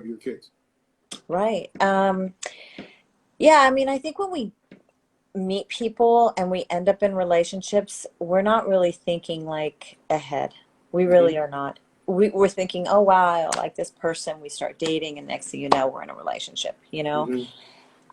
of your kids. Right. Yeah, I mean, I think when we meet people and we end up in relationships, we're not really thinking like ahead. We Hmm. really are not. We're thinking, oh wow, I like this person. We start dating, and next thing you know, we're in a relationship. Hmm.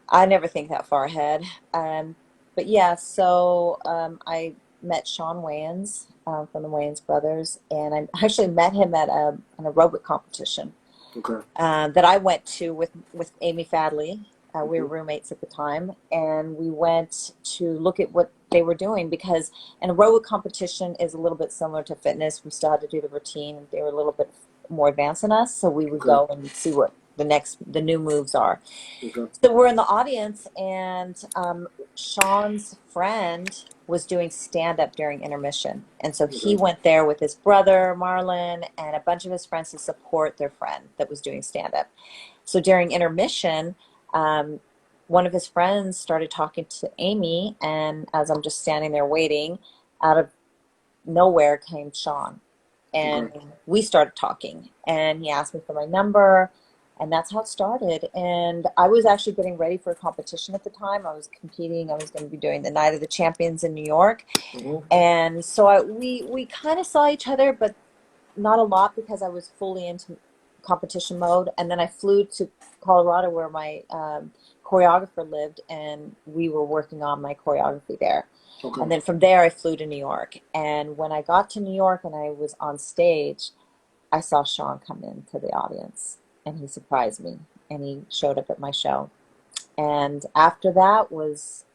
I never think that far ahead. But yeah, so I met Sean Wayans from the Wayans brothers, and I actually met him at an aerobic competition Okay. that I went to with Amy Fadley. We were Hmm. roommates at the time, and we went to look at what they were doing because an aerobic competition is a little bit similar to fitness. We still had to do the routine, and they were a little bit more advanced than us, so we would Okay. go and see what the new moves are. Okay. So we're in the audience, and Sean's friend was doing stand up during intermission. And so he Okay. went there with his brother, Marlon, and a bunch of his friends to support their friend that was doing stand up. So during intermission, um, one of his friends started talking to Amy, and as I'm just standing there waiting, out of nowhere came Sean. And Okay. we started talking, and he asked me for my number, and that's how it started. And I was actually getting ready for a competition at the time. I was competing. I was going to be doing the Night of the Champions in New York. Hmm. And so we kind of saw each other, but not a lot because I was fully into competition mode. And then I flew to Colorado where my choreographer lived, and we were working on my choreography there. Okay. And then from there, I flew to New York. And when I got to New York and I was on stage, I saw Sean come into the audience, and he surprised me, and he showed up at my show. And after that was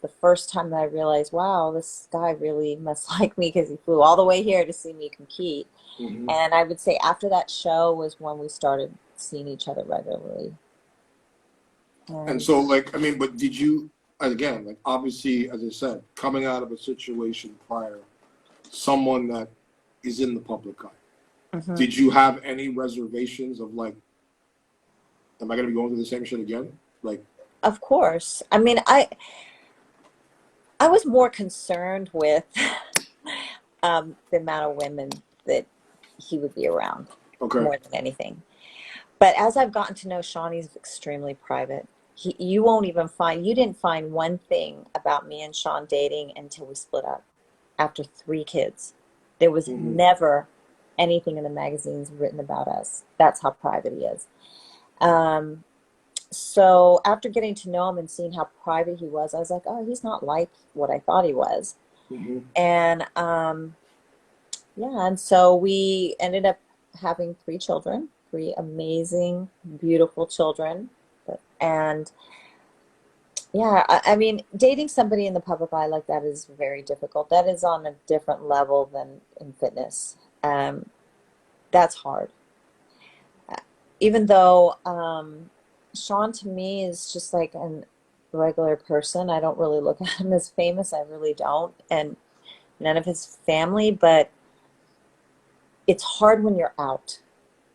the first time that I realized, wow, this guy really must like me because he flew all the way here to see me compete. Hmm. And I would say after that show was when we started seeing each other regularly. And And so, like, I mean, but did you, again, like, obviously, as I said, coming out of a situation prior, someone that is in the public eye, mhm. did you have any reservations of like, am I going to be going through the same shit again? Like, Of course. I mean, I was more concerned with the amount of women that he would be around okay. more than anything. But as I've gotten to know Sean, he's extremely private. You won't even find, you didn't find one thing about me and Sean dating until we split up after 3 kids. There was Hmm. never anything in the magazines written about us. That's how private he is. Um, so after getting to know him and seeing how private he was, I was like, oh, he's not like what I thought he was. Hmm. And yeah, and so we ended up having 3 children, 3 amazing, beautiful children. And yeah, I mean, dating somebody in the public eye like that is very difficult. That is on a different level than in fitness. That's hard. Even though Sean to me is just like a regular person. I don't really look at him as famous. I really don't. And none of his family, but it's hard when you're out.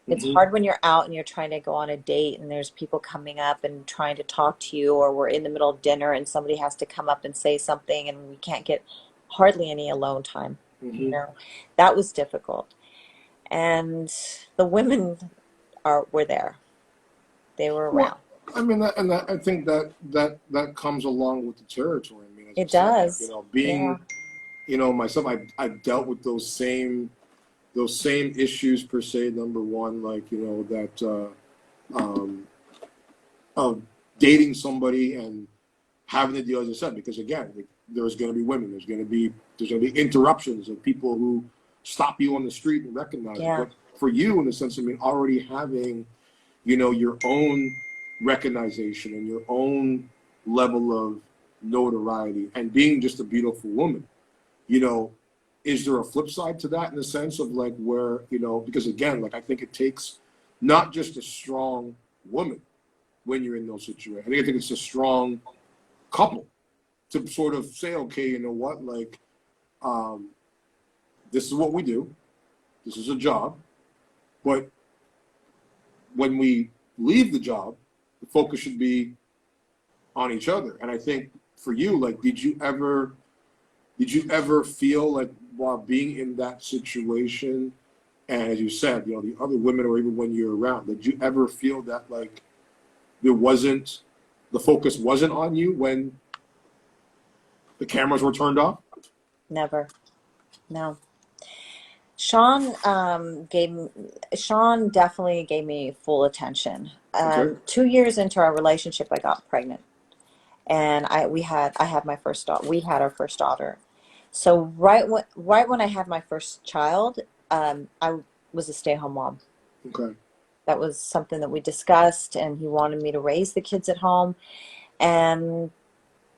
It's Hmm. hard when you're out and you're trying to go on a date and there's people coming up and trying to talk to you, or we're in the middle of dinner and somebody has to come up and say something and we can't get hardly any alone time. You Hmm. know, that was difficult. And the women were there. They were Well, around. I mean, I think that comes along with the territory. I mean, as I It said, like, does. being, Yeah. myself, I've dealt with those same issues per se. Number one, like, that of dating somebody and having to deal, as I said, because again, like, there's going to be women, there's going to be interruptions of people who stop you on the street and recognize you. Yeah. But for you, in the sense, I mean, already having, your own recognition and your own level of notoriety and being just a beautiful woman, you know, is there a flip side to that in the sense of like where, because again, like I think it takes not just a strong woman when you're in those situations. I think it's a strong couple to sort of say, okay, you know what, like, um, this is what we do. This is a job. But when we leave the job, the focus should be on each other. And I think for you, like, did you ever feel like while being in that situation And as you said, you know, the other women, or even when you're around, did you ever feel that like the focus wasn't on you when the cameras were turned off? Never. No. Sean Sean definitely gave me full attention. Okay. 2 years into our relationship, I got pregnant, and I had my first daughter. We had our first daughter. So right when I had my first child, I was a stay-at-home mom. Okay. That was something that we discussed, and he wanted me to raise the kids at home. And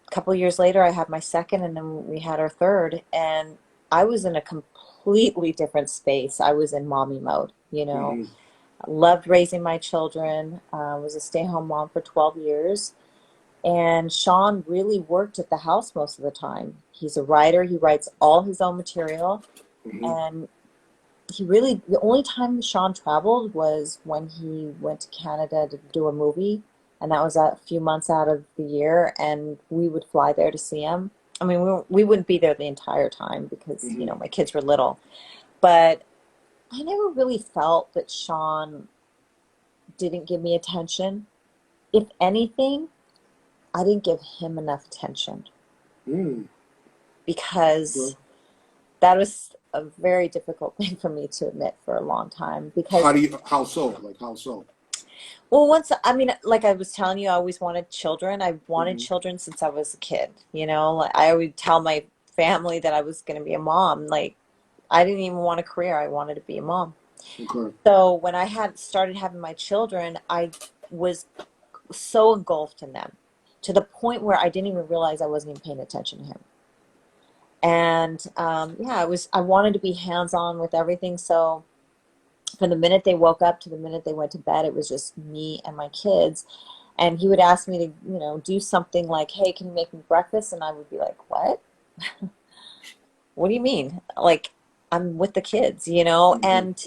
a couple of years later, I had my second, and then we had our third, and I was in a completely different space. I was in mommy mode, you know. Hmm. I loved raising my children. Was a stay-at-home mom for 12 years. And Sean really worked at the house most of the time. He's a writer. He writes all his own material. Hmm. And the only time Sean traveled was when he went to Canada to do a movie. And that was a few months out of the year. And we would fly there to see him. I mean, we wouldn't be there the entire time because, you Hmm. know, my kids were little. But I never really felt that Sean didn't give me attention. If anything, I didn't give him enough attention Mm. because Okay. that was a very difficult thing for me to admit for a long time. Because, How so? Like, how so? well, I mean, like I was telling you, I always wanted children. I wanted Hmm. children since I was a kid. You know, like, I would tell my family that I was going to be a mom. Like, I didn't even want a career. I wanted to be a mom. Okay. So when I had started having my children, I was so engulfed in them to the point where I didn't even realize I wasn't even paying attention to him. And yeah, I wanted to be hands-on with everything. So from the minute they woke up to the minute they went to bed, it was just me and my kids. And he would ask me to, you know, do something like, "Hey, can you make me breakfast?" And I would be like, "What? What do you mean?" Like, I'm with the kids, you know? Hmm. And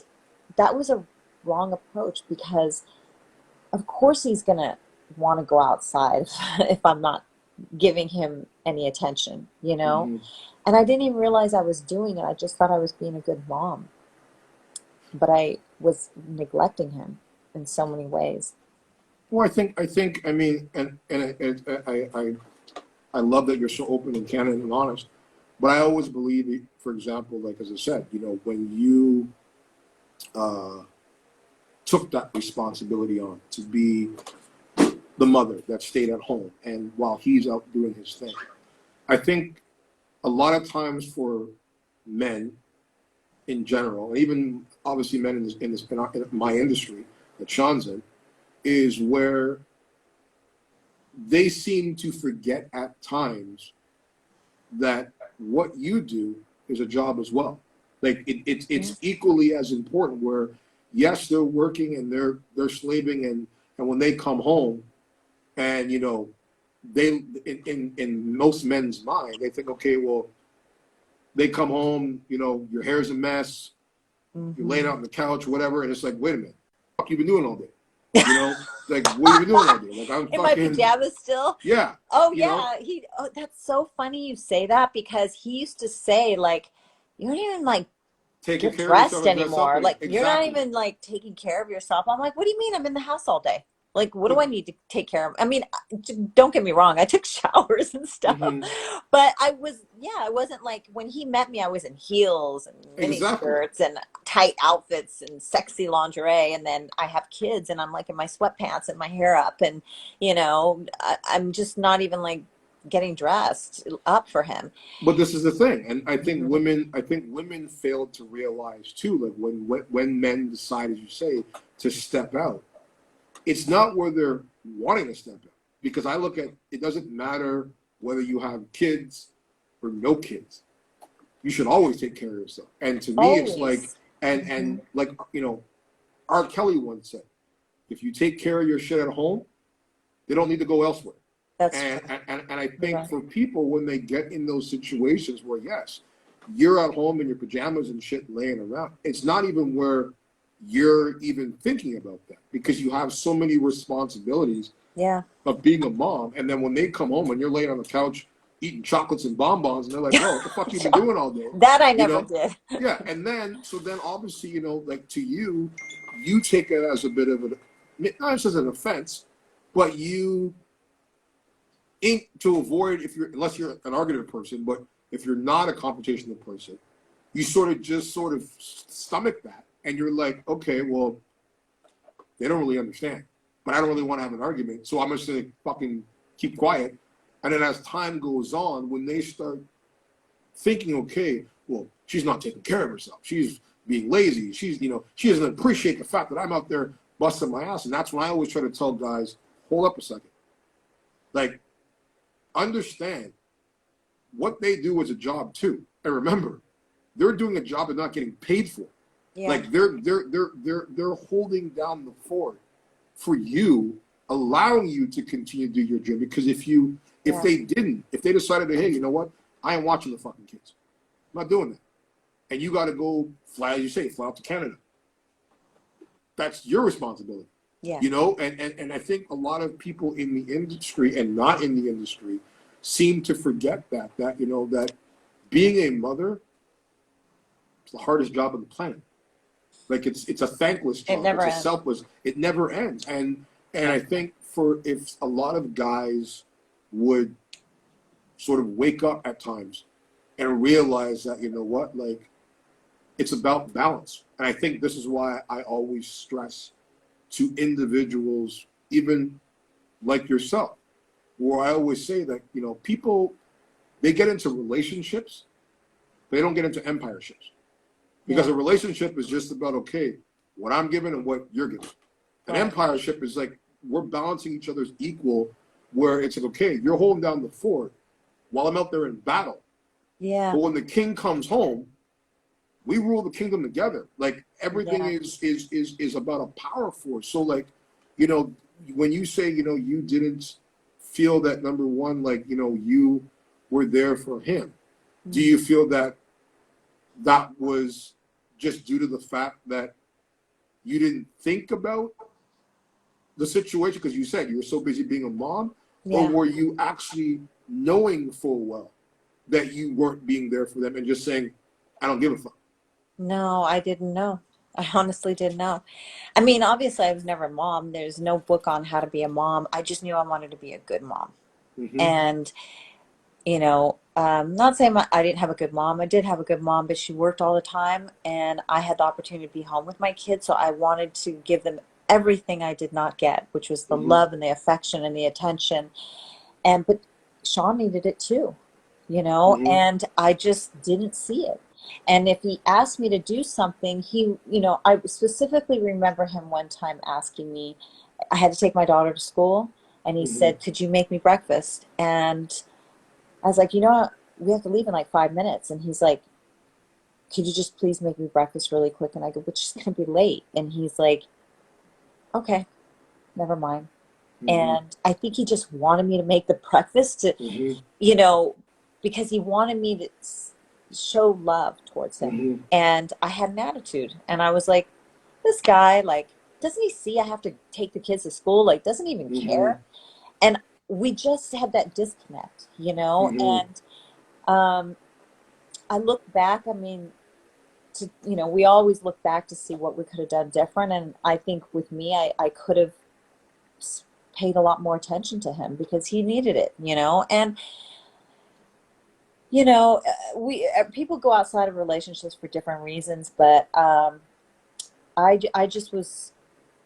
that was a wrong approach because of course he's gonna want to go outside if I'm not giving him any attention, you know? Hmm. And I didn't even realize I was doing it. I just thought I was being a good mom, but I was neglecting him in so many ways. Well, I mean, I love that you're so open and candid and honest. But I always believe, for example, like as I said, you know, when you uh, took that responsibility on to be the mother that stayed at home, and while he's out doing his thing, I think a lot of times for men in general, and even obviously men in my industry that Sean's in, is where they seem to forget at times that what you do is a job as well. Like Yeah. it's equally as important. Where yes, they're working and they're slaving, and when they come home, and you know, they in most men's mind they think, okay, well, they come home, you know, your hair's a mess, you're laying Hmm. out on the couch, whatever, and it's like, wait a minute, what you been doing all day? You know, like what you been doing all day? Like I'm In my fucking pajamas still. yeah, Oh you know, yeah, that's so funny you say that because he used to say like, "You don't even like taking get care of yourself dressed and dress up anymore. and Like you're not exactly. even like taking care of yourself." I'm like, "What do you mean? I'm in the house all day. Like, what do But I need to take care of?" I mean, don't get me wrong. I took showers and stuff, mhm, but yeah, I wasn't like when he met me. I was in heels and mini exactly. skirts and tight outfits and sexy lingerie, and then I have kids, and I'm like in my sweatpants and my hair up, and you know, I'm just not even like getting dressed up for him. But this is the thing, and Mhm. I think women fail to realize too, like when men decide, as you say, to step out, it's not where they're wanting to step out. Because I look at it doesn't matter whether you have kids or no kids. You should always take care of yourself. And to me, it's like, Always. and like you know, R. Kelly once said, if you take care of your shit at home, they don't need to go elsewhere. That's And, true. and I You're think right. for people, when they get in those situations where, yes, you're at home in your pajamas and shit laying around, it's not even where you're even thinking about that because you have so many responsibilities Yeah. of being a mom. And then when they come home and you're laying on the couch eating chocolates and bonbons, and they're like, "Oh, what the fuck you been doing all day?" That I You never know? did. Yeah, and then obviously, like to you, you take it as a bit of not just as an offense, but you ain't to avoid unless you're an argumentative person, but if you're not a confrontational person, you sort of stomach that, and you're like, okay, well, they don't really understand, but I don't really want to have an argument, so I'm just gonna fucking keep quiet. And then as time goes on, when they start thinking, okay, well, she's not taking care of herself, she's being lazy, she doesn't appreciate the fact that I'm out there busting my ass, and that's when I always try to tell guys, hold up a second, like, understand what they do is a job too, and remember, they're doing a job they're not getting paid for. Yeah. Like they're holding down the fort for you, allowing you to continue to do your dream. Because if they decided to, hey, you know what, I ain't watching the fucking kids, I'm not doing that, and you got to go fly, as you say, fly out to Canada. That's your responsibility. Yeah. And I think a lot of people in the industry and not in the industry seem to forget that being a mother is the hardest job on the planet. Like it's a thankless job. It's a selfless. It never ends. And I think if a lot of guys would sort of wake up at times and realize that, you know what, like, it's about balance. And I think this is why I always stress to individuals, even like yourself, where I always say that, people, they get into relationships, they don't get into empireships. Because a relationship is just about, okay, what I'm giving and what you're giving. An empireship is like, we're balancing each other's equal, where it's like, okay, you're holding down the fort while I'm out there in battle. Yeah. But when the king comes home, we rule the kingdom together. Like, everything is about a power force. So, like, when you say, you didn't feel that, number one, like, you were there for him, do you feel that was just due to the fact that you didn't think about the situation because you said you were so busy being a mom? Yeah. Or were you actually knowing full well that you weren't being there for them and just saying, I don't give a fuck? No, I didn't know. I honestly didn't know. I mean, obviously I was never a mom. There's no book on how to be a mom. I just knew I wanted to be a good mom. Mm-hmm. And not saying I didn't have a good mom. I did have a good mom, but she worked all the time, and I had the opportunity to be home with my kids, so I wanted to give them everything I did not get, which was the love and the affection and the attention. But Sean needed it too, and I just didn't see it. And if he asked me to do something, I specifically remember him one time asking me, I had to take my daughter to school, and he said, could you make me breakfast? And I was like, we have to leave in like 5 minutes. And he's like, could you just please make me breakfast really quick? And I go, but she's going to be late. And he's like, okay, never mind. And I think he just wanted me to make the breakfast to, because he wanted me to show love towards him. And I had an attitude. And I was like, this guy, like, doesn't he see I have to take the kids to school? Like, doesn't even care. And we just had that disconnect, and I look back, I mean, we always look back to see what we could have done different. And I think with me, I could have paid a lot more attention to him because he needed it, and, people go outside of relationships for different reasons, but I just was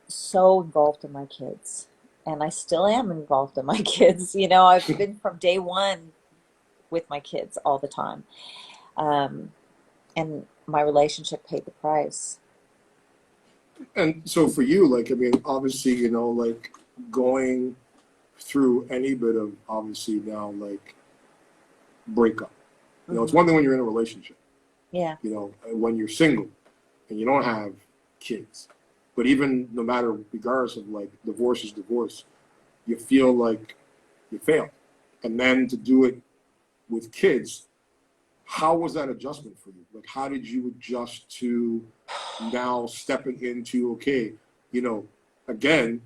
so involved in my kids. And I still am involved in my kids. I've been from day one with my kids all the time. And my relationship paid the price. And so for you, like, I mean, obviously, like going through any bit of, obviously now, like, breakup. It's one thing when you're in a relationship. Yeah. When you're single and you don't have kids. But even no matter, regardless of, like, divorce is divorce, you feel like you failed. And then to do it with kids, how was that adjustment for you? Like, how did you adjust to now stepping into, okay, again,